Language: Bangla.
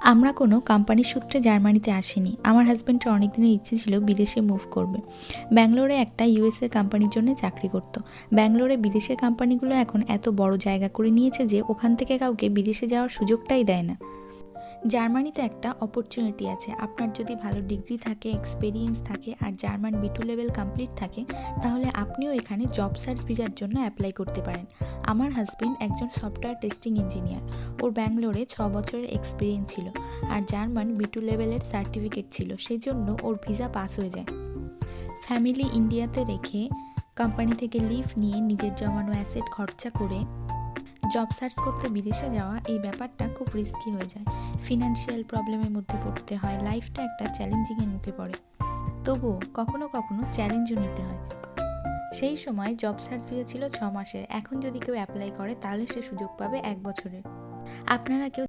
আমরা কোনো কোম্পানির সূত্রে জার্মানিতে আসিনি। আমার হাজব্যান্ডের অনেক দিনের ইচ্ছে ছিল বিদেশে মুভ করবে। ব্যাঙ্গালোরে একটা ইউএসএ কোম্পানির জন্য চাকরি করত। ব্যাঙ্গালোরে বিদেশের কোম্পানিগুলো এখন এত বড় জায়গা করে নিয়েছে যে ওখান থেকে কাউকে বিদেশে যাওয়ার সুযোগটাই দেয় না। জার্মানিতে একটা অপরচুনিটি আছে। আপনার যদি ভালো ডিগ্রি থাকে, এক্সপেরিয়েন্স থাকে আর জার্মান B2 লেভেল কমপ্লিট থাকে, তাহলে আপনিও এখানে জব সার্চ ভিসার জন্য অ্যাপ্লাই করতে পারেন। আমার হাজবেন্ড একজন সফটওয়্যার টেস্টিং ইঞ্জিনিয়ার। ওর ব্যাঙ্গালোরে 6 বছরের এক্সপিরিয়েন্স ছিল আর জার্মান B2 লেভেলের সার্টিফিকেট ছিল, সেই জন্য ওর ভিসা পাস হয়ে যায়। ফ্যামিলি ইন্ডিয়াতে রেখে কোম্পানি থেকে লিভ নিয়ে নিজের জমানো অ্যাসেট খরচা করে জব সার্চ করতে বিদেশে যাওয়া, এই ব্যাপারটা খুব রিস্কি হয়ে যায়। ফিনান্সিয়াল প্রবলেমের মধ্যে পড়তে হয়, লাইফটা একটা চ্যালেঞ্জিংয়ের মুখে পড়ে। তবুও কখনো কখনো চ্যালেঞ্জও নিতে হয়। সেই সময় জব সার্চ ভিসা ছিল 6 মাসের, এখন যদি কেউ অ্যাপ্লাই করে তাহলে সে সুযোগ পাবে 1 বছরের। আপনারা কেউ